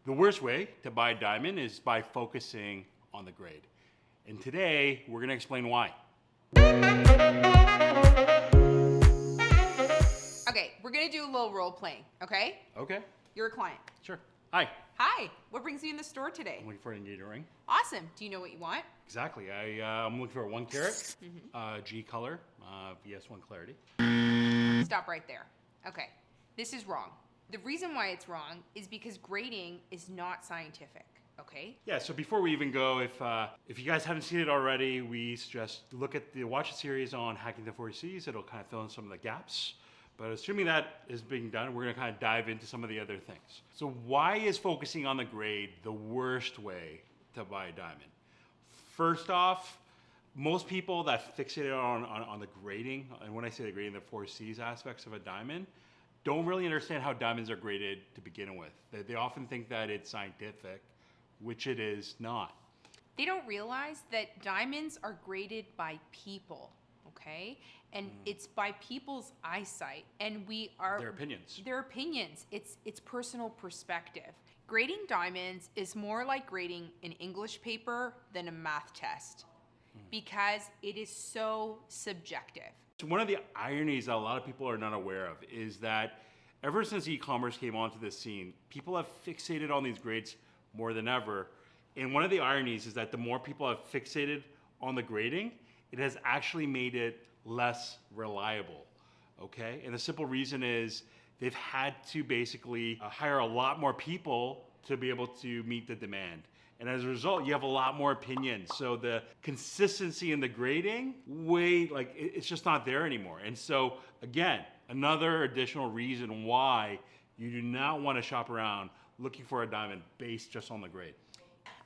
The worst way to buy a diamond is by focusing on the grade. And today, we're gonna explain why. Okay, we're gonna do a little role playing, okay? Okay, You're a client. sure. Hi, Hi, what brings you in the store today? I'm looking for an engagement ring. Awesome, do you know what you want? Exactly, I'm looking for a 1 carat, G color, VS1 clarity. Stop right there. Okay, this is wrong. The reason why it's wrong is because grading is not scientific, okay? Yeah, so before we even go, if you guys haven't seen it already, we suggest watch the series on hacking the 4Cs. It'll kind of fill in some of the gaps. But assuming that is being done, we're gonna kind of dive into some of the other things. So why is focusing on the grade the worst way to buy a diamond? First off, most people that fixate on the grading, and when I say the grading, the 4Cs aspects of a diamond, don't really understand how diamonds are graded to begin with. They often think that it's scientific, which it is not. They don't realize that diamonds are graded by people, okay? And it's by people's eyesight, and Their opinions. Their opinions. It's personal perspective. Grading diamonds is more like grading an English paper than a math test because it is so subjective. So one of the ironies that a lot of people are not aware of is that ever since e-commerce came onto the scene, people have fixated on these grades more than ever. And one of the ironies is that the more people have fixated on the grading, it has actually made it less reliable, okay? And the simple reason is they've had to basically hire a lot more people to be able to meet the demand. And as a result, you have a lot more opinions. So the consistency in the grading, it's just not there anymore. And so again, another additional reason why you do not want to shop around looking for a diamond based just on the grade.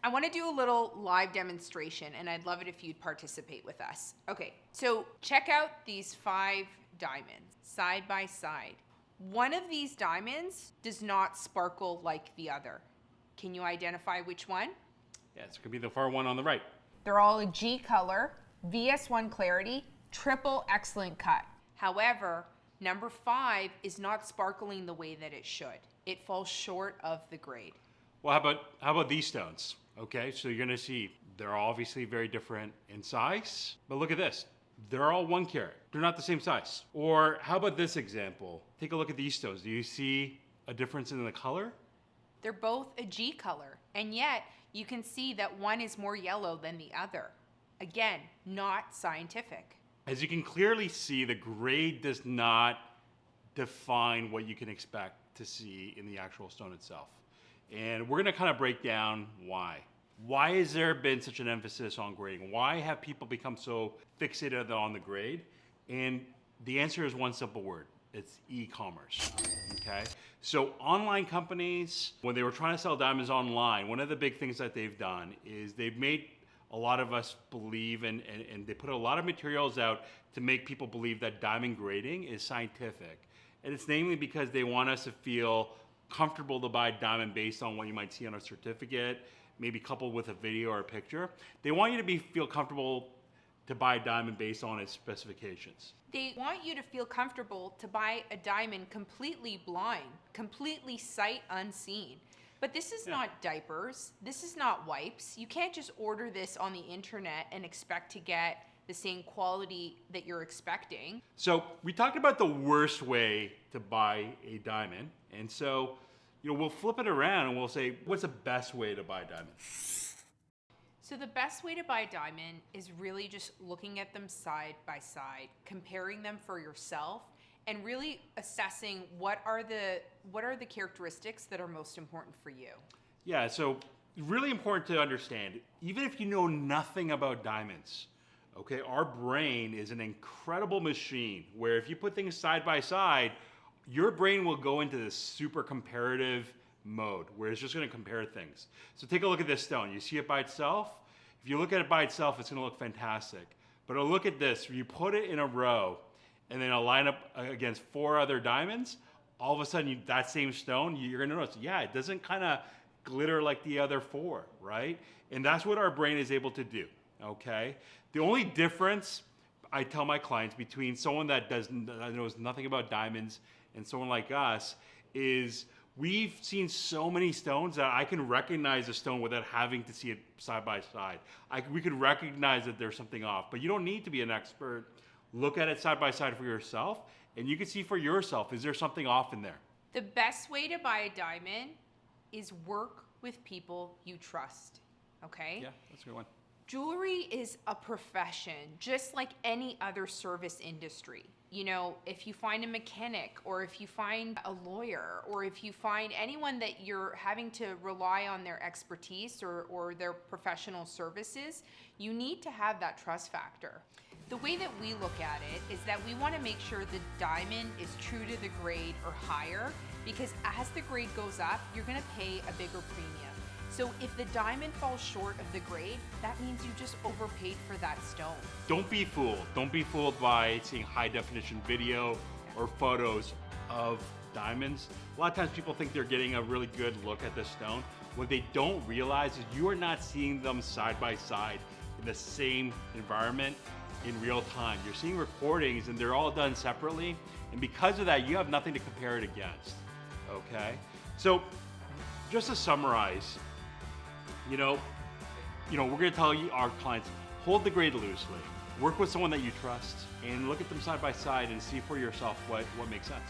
I want to do a little live demonstration, and I'd love it if you'd participate with us. Okay, so check out these 5 diamonds side by side. One of these diamonds does not sparkle like the other. Can you identify which one? Yeah, it's gonna be the far one on the right. They're all a G color, VS1 clarity, triple excellent cut. However, number 5 is not sparkling the way that it should. It falls short of the grade. Well, how about these stones? Okay, so you're gonna see they're obviously very different in size, but look at this. They're all 1 carat. They're not the same size. Or how about this example? Take a look at these stones. Do you see a difference in the color? They're both a G color, and yet you can see that one is more yellow than the other. Again, not scientific. As you can clearly see, the grade does not define what you can expect to see in the actual stone itself. And we're gonna kind of break down why. Why has there been such an emphasis on grading? Why have people become so fixated on the grade? And the answer is one simple word. It's e-commerce, okay? So online companies, when they were trying to sell diamonds online, one of the big things that they've done is they've made a lot of us believe and they put a lot of materials out to make people believe that diamond grading is scientific. And it's namely because they want us to feel comfortable to buy diamond based on what you might see on a certificate, maybe coupled with a video or a picture. They want you to feel comfortable to buy a diamond based on its specifications. They want you to feel comfortable to buy a diamond completely blind, completely sight unseen. But this is not diapers. This is not wipes. You can't just order this on the internet and expect to get the same quality that you're expecting. So we talked about the worst way to buy a diamond. And so, we'll flip it around and we'll say, what's the best way to buy a diamond? So the best way to buy a diamond is really just looking at them side by side, comparing them for yourself, and really assessing what are the characteristics that are most important for you. Yeah, so really important to understand, even if you know nothing about diamonds, okay, our brain is an incredible machine where if you put things side by side, your brain will go into this super comparative mode where it's just going to compare things. So take a look at this stone. You see it by itself? If you look at it by itself, it's going to look fantastic. But look at this. You put it in a row and then a line up against 4 other diamonds, all of a sudden that same stone, you're going to notice, yeah, it doesn't kind of glitter like the other 4, right? And that's what our brain is able to do, okay? The only difference I tell my clients between someone that knows nothing about diamonds and someone like us is We've seen so many stones that I can recognize a stone without having to see it side by side. We could recognize that there's something off, but you don't need to be an expert. Look at it side by side for yourself, and you can see for yourself, is there something off in there? The best way to buy a diamond is work with people you trust, okay? Yeah, that's a good one. Jewelry is a profession, just like any other service industry. You know, if you find a mechanic, or if you find a lawyer, or if you find anyone that you're having to rely on their expertise or their professional services, you need to have that trust factor. The way that we look at it is that we want to make sure the diamond is true to the grade or higher, because as the grade goes up, you're going to pay a bigger premium. So if the diamond falls short of the grade, that means you just overpaid for that stone. Don't be fooled. Don't be fooled by seeing high definition video or photos of diamonds. A lot of times people think they're getting a really good look at the stone. What they don't realize is you are not seeing them side by side in the same environment in real time. You're seeing recordings and they're all done separately. And because of that, you have nothing to compare it against, okay? So just to summarize, we're going to tell you, our clients, hold the grade loosely, work with someone that you trust, and look at them side by side and see for yourself what makes sense.